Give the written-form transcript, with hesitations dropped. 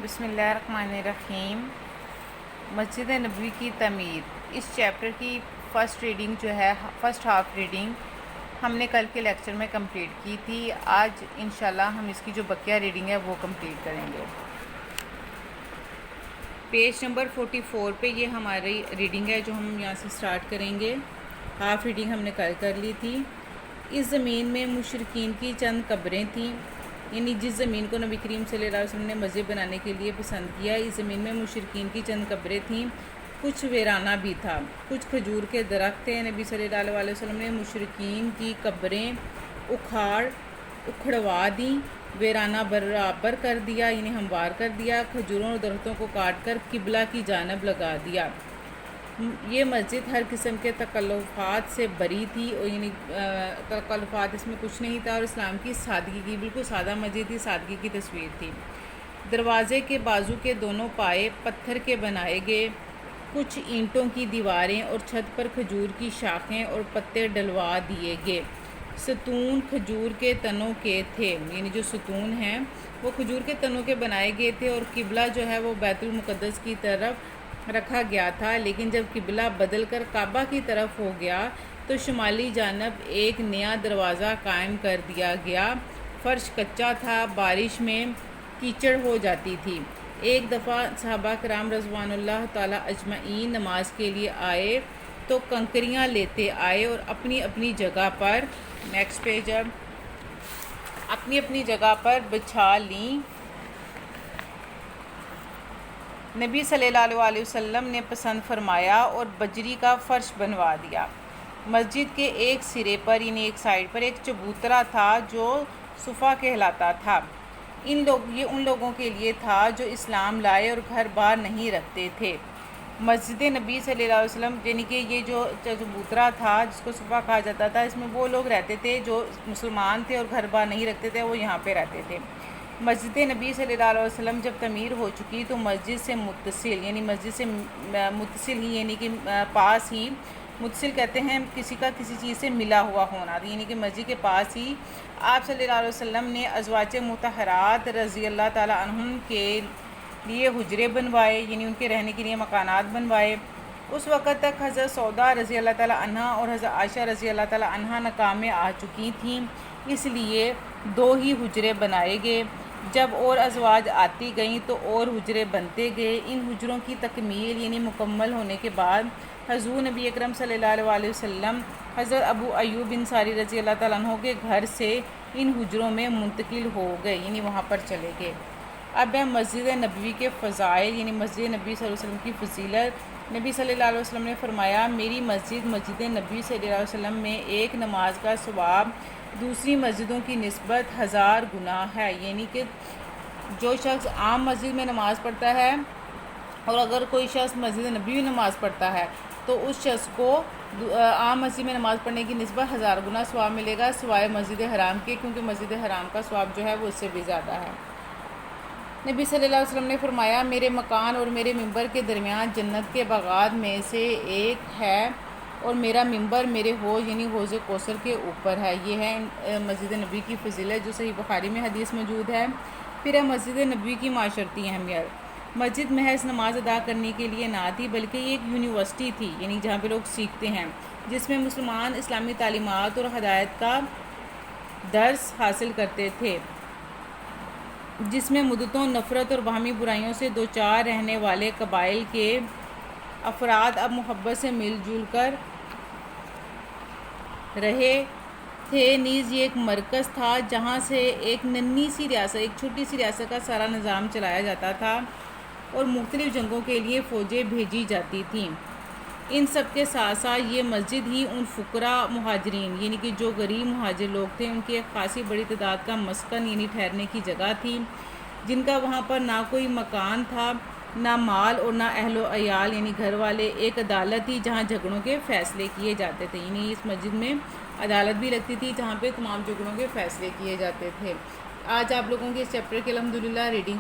بسم اللہ الرحمن الرحیم۔ مسجد نبوی کی تعمیر، اس چیپٹر کی فرسٹ ہاف ریڈنگ ہم نے کل کے لیکچر میں کمپلیٹ کی تھی۔ آج انشاءاللہ ہم اس کی جو بقیہ ریڈنگ ہے وہ کمپلیٹ کریں گے۔ پیج نمبر 44 پہ یہ ہماری ریڈنگ ہے جو ہم یہاں سے سٹارٹ کریں گے۔ ہاف ریڈنگ ہم نے کل کر لی تھی۔ اس زمین میں مشرکین کی چند قبریں تھیں، یعنی جس زمین کو نبی کریم صلی اللہ علیہ وسلم نے مسجد بنانے کے لیے پسند کیا، اس زمین میں مشرکین کی چند قبریں تھیں، کچھ ویرانہ بھی تھا، کچھ کھجور کے درخت تھے۔ نبی صلی اللہ علیہ وسلم نے مشرکین کی قبریں اکھڑوا دیں، ویرانہ برابر کر دیا، یعنی ہموار کر دیا، کھجوروں اور درختوں کو کاٹ کر قبلہ کی جانب لگا دیا۔ یہ مسجد ہر قسم کے تکلفات سے بری تھی، اور یعنی تکلفات اس میں کچھ نہیں تھا، اور اسلام کی سادگی کی، بالکل سادہ مسجد تھی، سادگی کی تصویر تھی۔ دروازے کے بازو کے دونوں پائے پتھر کے بنائے گئے، کچھ اینٹوں کی دیواریں اور چھت پر کھجور کی شاخیں اور پتے ڈلوا دیے گئے۔ ستون کھجور کے تنوں کے تھے، یعنی جو ستون ہیں وہ کھجور کے تنوں کے بنائے گئے تھے، اور قبلہ جو ہے وہ بیت المقدس کی طرف رکھا گیا تھا۔ لیکن جب قبلہ بدل کر کعبہ کی طرف ہو گیا تو شمالی جانب ایک نیا دروازہ قائم کر دیا گیا۔ فرش کچا تھا، بارش میں کیچڑ ہو جاتی تھی۔ ایک دفعہ صحابہ کرام رضوان اللہ تعالی اجمعین نماز کے لیے آئے تو کنکریاں لیتے آئے اور اپنی اپنی جگہ پر اپنی جگہ پر بچھا لیں۔ نبی صلی اللہ علیہ وسلم نے پسند فرمایا اور بجری کا فرش بنوا دیا۔ مسجد کے ایک سرے پر، یعنی ایک سائڈ پر، ایک چبوترا تھا جو صفا کہلاتا تھا۔ یہ ان لوگوں کے لیے تھا جو اسلام لائے اور گھر بار نہیں رکھتے تھے۔ مسجد نبی صلی اللہ علیہ وسلم، یعنی کہ یہ جو چبوترا تھا جس کو صفا کہا جاتا تھا، اس میں وہ لوگ رہتے تھے جو مسلمان تھے اور گھر بار نہیں رکھتے تھے، وہ یہاں پہ رہتے تھے۔ مسجد نبی صلی اللہ علیہ وسلم جب تعمیر ہو چکی تو مسجد سے متصل ہی، یعنی کہ پاس ہی، متصل کہتے ہیں کسی کا کسی چیز سے ملا ہوا ہونا، یعنی کہ مسجد کے پاس ہی آپ صلی اللہ علیہ وسلم نے ازواج مطہرات رضی اللہ تعالی عنہم کے لیے حجرے بنوائے، یعنی ان کے رہنے کے لیے مکانات بنوائے۔ اس وقت تک حضرت سودا رضی اللہ تعالی عنہ اور حضرت عائشہ رضی اللہ تعالی عنہ نکاح میں آ چکی تھیں، اس لیے 2 ہی حجرے بنائے گئے۔ جب اور ازواج آتی گئیں تو اور حجرے بنتے گئے۔ ان حجروں کی تکمیل یعنی مکمل ہونے کے بعد حضور نبی اکرم صلی اللہ علیہ وسلم حضرت ابو ایوب انصاری رضی اللہ تعالیٰ عنہ کے گھر سے ان حجروں میں منتقل ہو گئے، یعنی وہاں پر چلے گئے۔ اب ہے مسجد نبوی کے فضائل، یعنی مسجد نبی صلی اللہ علیہ وسلم کی فضیلت۔ نبی صلی اللہ علیہ وسلم نے فرمایا، میری مسجد نبی صلی اللہ علیہ وسلم میں ایک نماز کا ثواب دوسری مسجدوں کی نسبت 1000 گنا ہے، یعنی کہ جو شخص عام مسجد میں نماز پڑھتا ہے اور اگر کوئی شخص مسجد نبی میں نماز پڑھتا ہے تو اس شخص کو عام مسجد میں نماز پڑھنے کی نسبت 1000 گنا ثواب ملے گا، سوائے مسجد حرام کے، کیونکہ مسجد حرام کا ثواب جو ہے وہ اس سے بھی زیادہ ہے۔ نبی صلی اللہ علیہ وسلم نے فرمایا، میرے مکان اور میرے ممبر کے درمیان جنت کے باغات میں سے ایک ہے، اور میرا ممبر میرے حوض یعنی حوض کوثر کے اوپر ہے۔ یہ ہے مسجد نبی کی فضیلت جو صحیح بخاری میں حدیث موجود ہے۔ پھر ہے مسجد نبی کی معاشرتی اہمیت۔ مسجد محض نماز ادا کرنے کے لیے نہ تھی، بلکہ یہ ایک یونیورسٹی تھی، یعنی جہاں پہ لوگ سیکھتے ہیں، جس میں مسلمان اسلامی تعلیمات اور ہدایت کا درس حاصل کرتے تھے، جس میں مدتوں نفرت اور باہمی برائیوں سے دوچار رہنے والے قبائل کے افراد اب محبت سے مل جل کر رہے تھے۔ نیز یہ ایک مرکز تھا جہاں سے ایک چھوٹی سی ریاست کا سارا نظام چلایا جاتا تھا اور مختلف جنگوں کے لیے فوجیں بھیجی جاتی تھیں۔ ان سب کے ساتھ ساتھ یہ مسجد ہی ان فقراء مہاجرین، یعنی کہ جو غریب مہاجر لوگ تھے، ان کی ایک خاصی بڑی تعداد کا مسکن یعنی ٹھہرنے کی جگہ تھی، جن کا وہاں پر نہ کوئی مکان تھا، نہ مال اور نہ اہل و عیال یعنی گھر والے۔ ایک عدالت تھی جہاں جھگڑوں کے فیصلے کیے جاتے تھے، یعنی اس مسجد میں عدالت بھی لگتی تھی جہاں پہ تمام جھگڑوں کے فیصلے کیے جاتے تھے۔ آج آپ لوگوں کے اس چیپٹر کی الحمدللہ ریڈنگ